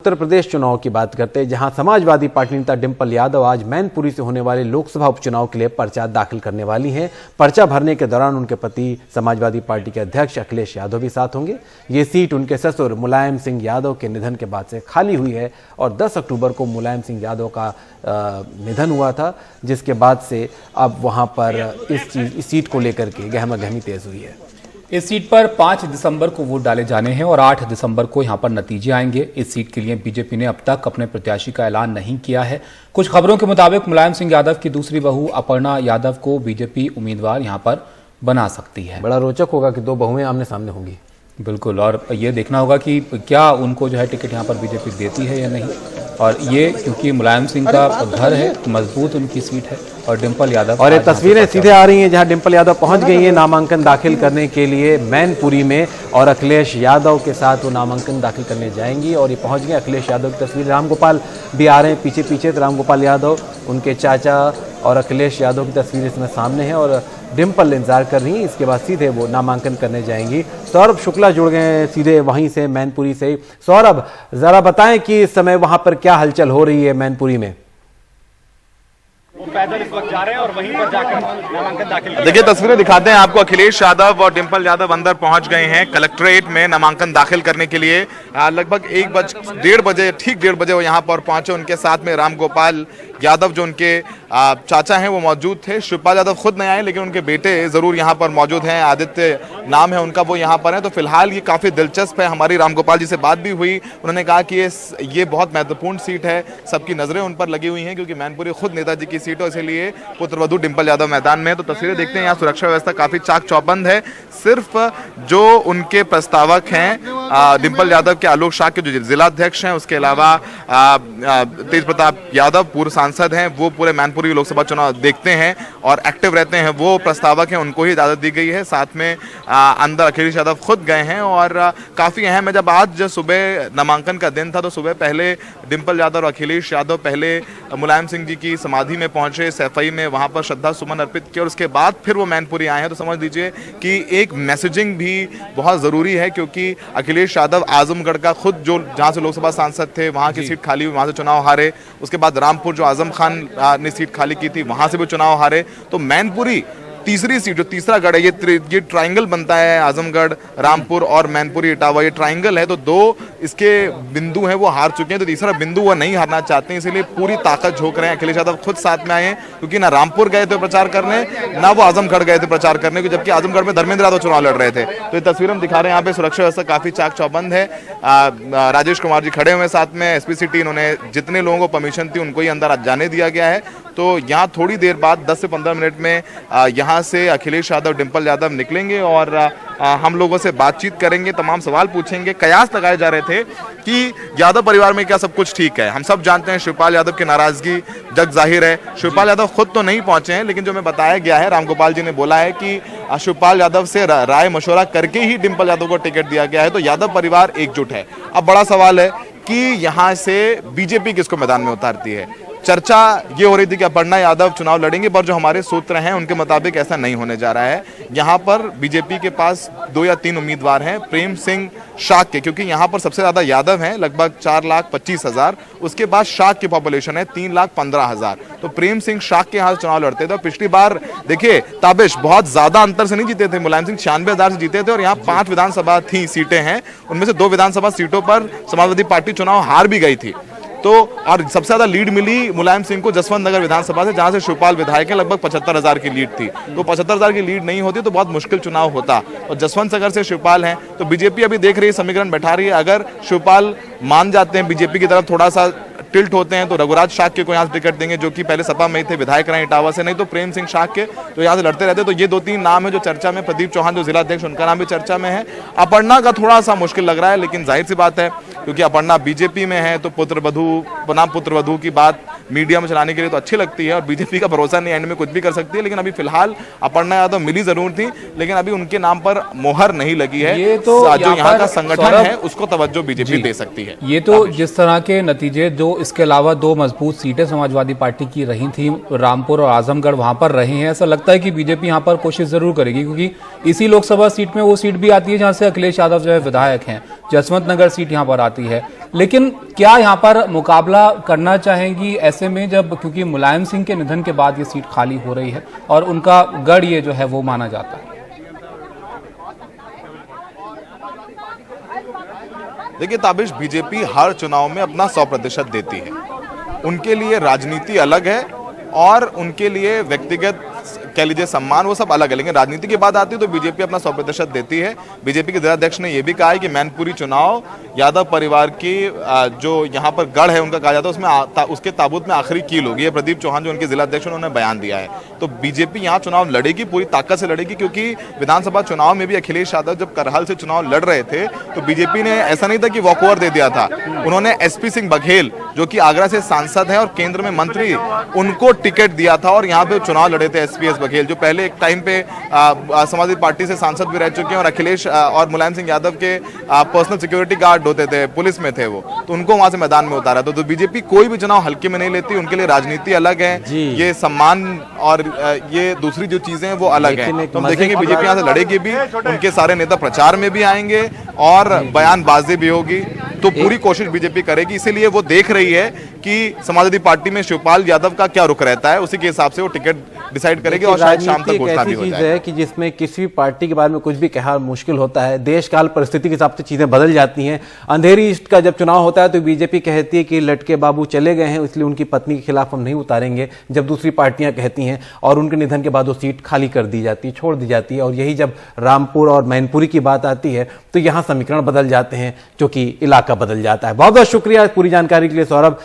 उत्तर प्रदेश चुनाव की बात करते हैं, जहां समाजवादी पार्टी नेता डिंपल यादव आज मैनपुरी से होने वाले लोकसभा उपचुनाव के लिए पर्चा दाखिल करने वाली हैं। पर्चा भरने के दौरान उनके पति समाजवादी पार्टी के अध्यक्ष अखिलेश यादव भी साथ होंगे। ये सीट उनके ससुर मुलायम सिंह यादव के निधन के बाद से खाली हुई है और 10 अक्टूबर को मुलायम सिंह यादव का निधन हुआ था, जिसके बाद से अब वहां पर इस सीट को लेकर के गहमागहमी तेज हुई है। इस सीट पर 5 दिसंबर को वोट डाले जाने हैं और 8 दिसंबर को यहां पर नतीजे आएंगे। इस सीट के लिए बीजेपी ने अब तक अपने प्रत्याशी का ऐलान नहीं किया है। कुछ खबरों के मुताबिक मुलायम सिंह यादव की दूसरी बहू अपर्णा यादव को बीजेपी उम्मीदवार यहां पर बना सकती है। बड़ा रोचक होगा कि 2 बहुएं आमने सामने होंगी। बिल्कुल, और ये देखना होगा कि क्या उनको जो है टिकट यहाँ पर बीजेपी देती है या नहीं। और ये क्योंकि मुलायम सिंह का घर है, मजबूत उनकी सीट है और डिंपल यादव, और ये तस्वीरें सीधे आ रही हैं जहां डिंपल यादव पहुंच गई हैं नामांकन दाखिल करने के लिए मैनपुरी में, और अखिलेश यादव के साथ वो नामांकन दाखिल करने जाएंगी और ये पहुंच गए। अखिलेश यादव की तस्वीर, रामगोपाल भी आ रहे हैं पीछे पीछे, तो रामगोपाल यादव, उनके चाचा और अखिलेश यादव की तस्वीर इसमें सामने है और डिंपल इंतजार कर रही हैं। इसके बाद सीधे वो नामांकन करने जाएंगी। सौरभ शुक्ला जुड़ गए हैं सीधे वहीं से, मैनपुरी से। सौरभ, जरा बताएं कि इस समय वहां पर क्या हलचल हो रही है मैनपुरी में। वो पैदल इस वक्त जा रहे हैं और वहीं पर जाकर नामांकन दाखिल। देखिए, तस्वीरें दिखाते हैं आपको। अखिलेश यादव और डिंपल यादव अंदर पहुंच गए हैं कलेक्ट्रेट में नामांकन दाखिल करने के लिए। लगभग 1:30 बजे, ठीक 1:30 बजे वो यहाँ पर पहुंचे। उनके साथ में रामगोपाल यादव जो उनके चाचा हैं वो मौजूद थे। शिवपाल यादव खुद नहीं आए, लेकिन उनके बेटे जरूर यहाँ पर मौजूद हैं। आदित्य नाम है उनका, वो यहाँ पर है। तो फिलहाल ये काफी दिलचस्प है। हमारी रामगोपाल जी से बात भी हुई, उन्होंने कहा कि ये बहुत महत्वपूर्ण सीट है, सबकी नजरें उन पर लगी हुई हैं क्योंकि मैनपुरी खुद नेताजी की सीट है, इसलिए पुत्रवधू डिंपल यादव मैदान में है। तो तस्वीरें देखते हैं, यहाँ सुरक्षा व्यवस्था काफी चाक चौबंद है। सिर्फ जो उनके प्रस्तावक हैं डिंपल यादव के आलोक शाह के जो जिलाध्यक्ष हैं, उसके अलावा तेज प्रताप यादव पूर्व सांसद हैं, वो पूरे मैनपुरी लोकसभा चुनाव देखते हैं और एक्टिव रहते हैं, वो प्रस्तावक हैं, उनको ही इजाजत दी गई है। साथ में अंदर अखिलेश यादव खुद गए हैं और काफी अहम है। जब आज सुबह नामांकन का दिन था तो सुबह पहले डिंपल यादव और अखिलेश यादव पहले मुलायम सिंह जी की समाधि में पहुंचे, सैफई में, वहां पर श्रद्धा सुमन अर्पित किए और उसके बाद फिर वो मैनपुरी आए हैं। तो समझ लीजिए कि एक मैसेजिंग भी बहुत जरूरी है क्योंकि अखिलेश यादव आजमगढ़ का खुद जो जहां से लोकसभा सांसद थे, वहां की सीट खाली हुई, वहां से चुनाव हारे। उसके बाद रामपुर जो आजम खान ने सीट खाली की थी, वहां से भी चुनाव हारे। तो मैनपुरी तीसरी सीट, जो तीसरा गढ़ है, ये ट्राइंगल बनता है, आजमगढ़, रामपुर और मैनपुरी इटावा, ये ट्राइंगल है। तो 2 इसके बिंदु हैं वो हार चुके हैं, तो तीसरा बिंदु वो नहीं हारना चाहते हैं, इसीलिए पूरी ताकत झोंक रहे हैं। अखिलेश यादव खुद साथ में आए हैं क्योंकि ना रामपुर गए थे प्रचार करने, ना वो आजमगढ़ गए थे प्रचार करने, जबकि आजमगढ़ में धर्मेंद्र यादव चुनाव लड़ रहे थे। तो ये तस्वीर हम दिखा रहे हैं, यहाँ पे सुरक्षा व्यवस्था काफी चाक चौबंद है। राजेश कुमार जी खड़े हुए साथ में, एसपी सिटी, इन्होंने जितने लोगों को परमिशन थी उनको ही अंदर जाने दिया गया है। तो यहाँ थोड़ी देर बाद 10 से 15 मिनट में यहाँ से अखिलेश यादव, डिंपल यादव निकलेंगे और हम लोगों से बातचीत करेंगे, तमाम सवाल पूछेंगे। कयास लगाए जा रहे थे कि यादव परिवार में क्या सब कुछ ठीक है। हम सब जानते हैं शिवपाल यादव की नाराजगी जग जाहिर है। शिवपाल यादव खुद तो नहीं पहुंचे हैं, लेकिन जो हमें बताया गया है, रामगोपाल जी ने बोला है कि शिवपाल यादव से राय मशवरा करके ही डिंपल यादव को टिकट दिया गया है। तो यादव परिवार एकजुट है। अब बड़ा सवाल है कि यहाँ से बीजेपी किसको मैदान में उतारती है। चर्चा ये हो रही थी कि अपर्णा यादव चुनाव लड़ेंगे, पर जो हमारे सूत्र हैं उनके मुताबिक ऐसा नहीं होने जा रहा है। यहाँ पर बीजेपी के पास 2 या 3 उम्मीदवार हैं प्रेम सिंह शाक के, क्योंकि यहाँ पर सबसे ज्यादा यादव हैं, लगभग 4,25,000। उसके बाद शाक की पॉपुलेशन है 3,15,000। तो प्रेम सिंह शाक के यहाँ चुनाव लड़ते थे। पिछली बार देखिए ताबिश बहुत ज्यादा अंतर से नहीं जीते थे, मुलायम सिंह 96,000 से जीते थे और यहाँ 5 विधानसभा थी सीटें हैं, उनमें से 2 विधानसभा सीटों पर समाजवादी पार्टी चुनाव हार भी गई थी। तो और सबसे ज्यादा लीड मिली मुलायम सिंह को जसवंत नगर विधानसभा से, जहां से शिवपाल विधायक है, लगभग 75,000 की लीड थी। तो 75,000 की लीड नहीं होती तो बहुत मुश्किल चुनाव होता, और जसवंत नगर से शिवपाल हैं। तो बीजेपी अभी देख रही है, समीकरण बैठा रही है। अगर शिवपाल मान जाते हैं बीजेपी की तरफ, थोड़ा सा टिल्ट होते हैं, तो रघुराज शाक्य को यहाँ से टिकट देंगे, जो कि पहले सपा में थे, विधायक रहे इटावा से। नहीं तो प्रेम सिंह शाक्य तो यहाँ से लड़ते रहते। तो ये 2-3 नाम है जो चर्चा में। प्रदीप चौहान जो जिलाध्यक्ष, उनका नाम भी चर्चा में है। अपर्णा का थोड़ा सा मुश्किल लग रहा है, लेकिन जाहिर सी बात है क्योंकि अपर्णा बीजेपी में है तो पुत्रवधू की बात मीडिया में चलाने के लिए तो अच्छी लगती है, और बीजेपी का भरोसा नहीं, एंड में कुछ भी कर सकती है। लेकिन अभी फिलहाल अपर्णा यादव मिली जरूर थी, लेकिन अभी उनके नाम पर मोहर नहीं लगी है। ये तो जो यहाँ का संगठन है उसको तवज्जो बीजेपी दे सकती है। ये तो जिस तरह के नतीजे, जो इसके अलावा 2 मजबूत सीटें समाजवादी पार्टी की रही थी, रामपुर और आजमगढ़, वहां पर रहे हैं, ऐसा लगता है कि बीजेपी यहां पर कोशिश जरूर करेगी, क्योंकि इसी लोकसभा सीट में वो सीट भी आती है जहां से अखिलेश यादव जो है विधायक हैं। जसवंत नगर सीट यहाँ पर आती है, लेकिन क्या यहाँ पर मुकाबला करना चाहेंगी ऐसे में, जब क्योंकि मुलायम सिंह के निधन के बाद ये सीट खाली हो रही है और उनका गढ़ ये जो है वो माना जाता है? देखिए ताबिश, बीजेपी हर चुनाव में अपना 100% देती है। उनके लिए राजनीति अलग है और उनके लिए व्यक्तिगत कह लीजिए सम्मान, वो सब अलग है, लेकिन राजनीति की बात आती है तो बीजेपी अपना 100% देती है। बीजेपी के जिलाध्यक्ष ने यह भी कहा है कि मैनपुरी चुनाव यादव परिवार की जो यहाँ पर गढ़ है उनका कहा जाता है, उसमें उसके ताबूत में आखिरी कील होगी। ये प्रदीप चौहान जो उनके जिलाध्यक्ष उन्होंने बयान दिया है। तो बीजेपी यहाँ चुनाव लड़ेगी, पूरी ताकत से लड़ेगी, क्योंकि विधानसभा चुनाव में भी अखिलेश यादव जब करहल से चुनाव लड़ रहे थे तो बीजेपी ने ऐसा नहीं था कि वॉकओवर दे दिया था। उन्होंने एसपी सिंह बघेल जो कि आगरा से सांसद हैं और केंद्र में मंत्री, उनको टिकट दिया था और यहाँ पे चुनाव लड़े थे एसपीएस बघेल, जो पहले एक टाइम पे समाजवादी पार्टी से सांसद भी रह चुके हैं और अखिलेश और मुलायम सिंह यादव के पर्सनल सिक्योरिटी गार्ड होते थे, पुलिस में थे वो, तो उनको वहां से मैदान में उतारा था। तो बीजेपी कोई भी चुनाव हल्के में नहीं लेती, उनके लिए राजनीति अलग है, ये सम्मान और ये दूसरी जो चीजें हैं वो अलग है। तो हम देखेंगे बीजेपी यहाँ से लड़ेगी भी, उनके सारे नेता प्रचार में भी आएंगे और बयानबाजी भी होगी, तो पूरी कोशिश बीजेपी करेगी। इसीलिए वो देख रही है कि समाजवादी पार्टी में शिवपाल यादव का क्या रुख रहता है, उसी के हिसाब से वो टिकट डिसाइड करेगी और शायद शाम तक घोषणा भी हो जाए। है कि जिसमें किसी भी पार्टी के बारे में कुछ भी कहना मुश्किल होता है, देश काल परिस्थिति के हिसाब से चीजें बदल जाती हैं। अंधेरी ईस्ट का जब चुनाव होता है तो बीजेपी कहती है कि लटके बाबू चले गए हैं इसलिए उनकी पत्नी के खिलाफ हम नहीं उतारेंगे, जब दूसरी पार्टियां कहती हैं और उनके निधन के बाद वो सीट खाली कर दी जाती है, छोड़ दी जाती है। और यही जब रामपुर और मैनपुरी की बात आती है तो यहां समीकरण बदल जाते हैं, क्योंकि इलाका बदल जाता है। बहुत बहुत शुक्रिया पूरी जानकारी के लिए सौरभ।